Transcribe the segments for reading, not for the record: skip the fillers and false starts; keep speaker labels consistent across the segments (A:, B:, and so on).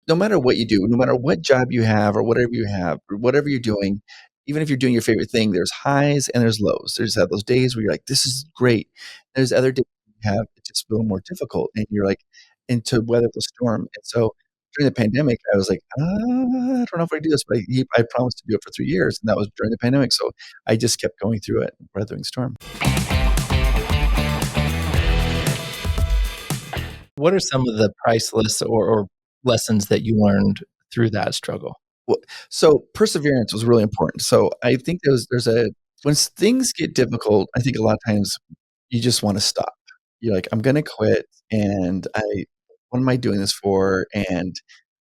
A: no matter what you do, no matter what job you have, or whatever you're doing, even if you're doing your favorite thing, there's highs and there's lows. There's those days where you're like, "This is great." There's other days you have it's just a little more difficult, and you're like, and to weather the storm. And so during the pandemic, I was like, I don't know if I do this," but I promised to do it for 3 years, and that was during the pandemic. So I just kept going through it, weathering the storm.
B: What are some of the priceless or lessons that you learned through that struggle?
A: Well, so perseverance was really important. So I think there's a when things get difficult, I think a lot of times you just wanna stop. You're like, "I'm gonna quit, and what am I doing this for?" And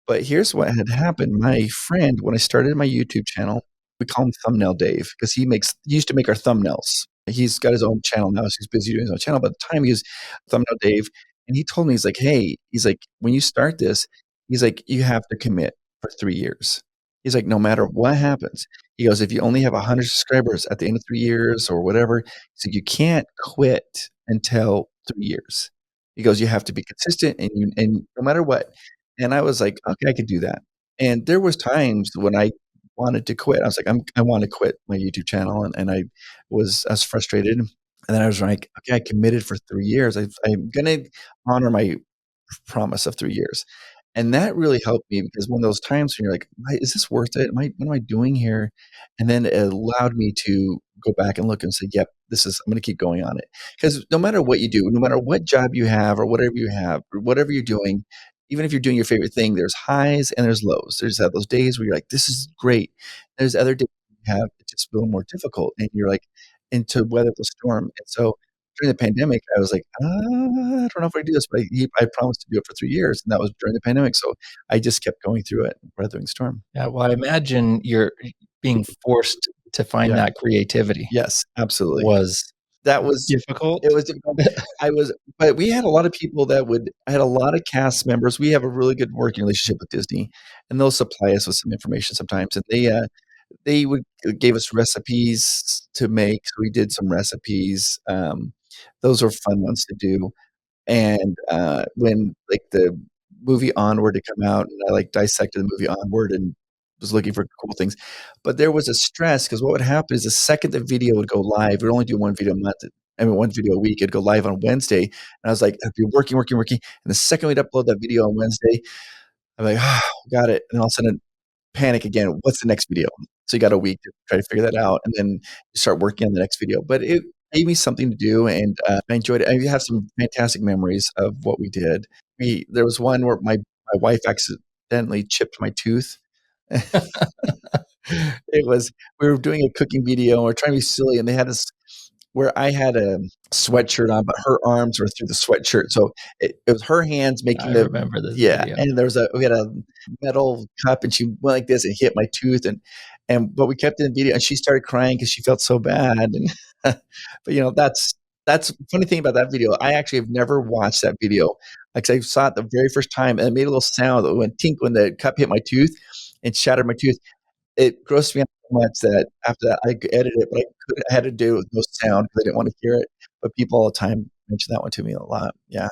A: but here's what had happened. My friend, when I started my YouTube channel, we call him Thumbnail Dave because he used to make our thumbnails. He's got his own channel now, so he's busy doing his own channel, but at the time he was Thumbnail Dave, and he told me, he's like, "Hey," he's like, "when you start this," he's like, "you have to commit for 3 years." He's like, "No matter what happens," he goes, "if you only have 100 subscribers at the end of 3 years or whatever," he's like, "you can't quit until 3 years." He goes, "You have to be consistent and no matter what." And I was like, "Okay, I could do that." And there was times when I wanted to quit. I was like, I wanna quit my YouTube channel, and I was frustrated, and then I was like, "Okay, I committed for 3 years. I'm gonna honor my promise of 3 years." And that really helped me because one of those times when you're like, Is this worth it? What am I doing here?" And then it allowed me to go back and look and say, "Yep, I'm gonna keep going on it." Because no matter what you do, no matter what job you have or whatever you're doing, even if you're doing your favorite thing, there's highs and there's lows. There's those days where you're like, "This is great." There's other days you have it's just a little more difficult, and you're like, and to weather the storm. And so during the pandemic, I was like, I don't know if I do this," but I promised to do it for 3 years, and that was during the pandemic. So I just kept going through it, weathering the storm.
B: Yeah, well, I imagine you're being forced to find
A: Yeah.
B: that creativity
A: Yes, absolutely.
B: was
A: That was
B: difficult.
A: it was difficult. I was but we had a lot of people that would I had a lot of cast members. We have a really good working relationship with Disney, and they'll supply us with some information sometimes, and they would gave us recipes to make, so we did some recipes. Those are fun ones to do. And, when, like, the movie Onward had come out, and I, like, dissected the movie Onward and was looking for cool things, but there was a stress because what would happen is the second the video would go live, we'd only do 1 video a month, I mean, 1 video a week, it'd go live on Wednesday, and I was like, I'd be working, working, working, and the second we'd upload that video on Wednesday, I'm like, got it," and all of a sudden, panic again, what's the next video? So you got a week to try to figure that out, and then you start working on the next video, but it gave me something to do, and, I enjoyed it. I have some fantastic memories of what we did. There was one where my wife accidentally chipped my tooth. It was we were doing a cooking video, and we're trying to be silly, and they had this where I had a sweatshirt on, but her arms were through the sweatshirt, so it was her hands
B: I
A: making the
B: remember this
A: yeah,
B: video.
A: and we had a metal cup, and she went like this and hit my tooth, and but we kept it in video, and she started crying because she felt so bad, and but, that's funny thing about that video, I actually have never watched that video, like, I saw it the very first time, and it made a little sound that went tink when the cup hit my tooth and shattered my tooth. It grossed me out so much that after that, I edited it, but I had to do it with no sound because I didn't wanna hear it, but people all the time mention that one to me a lot. Yeah.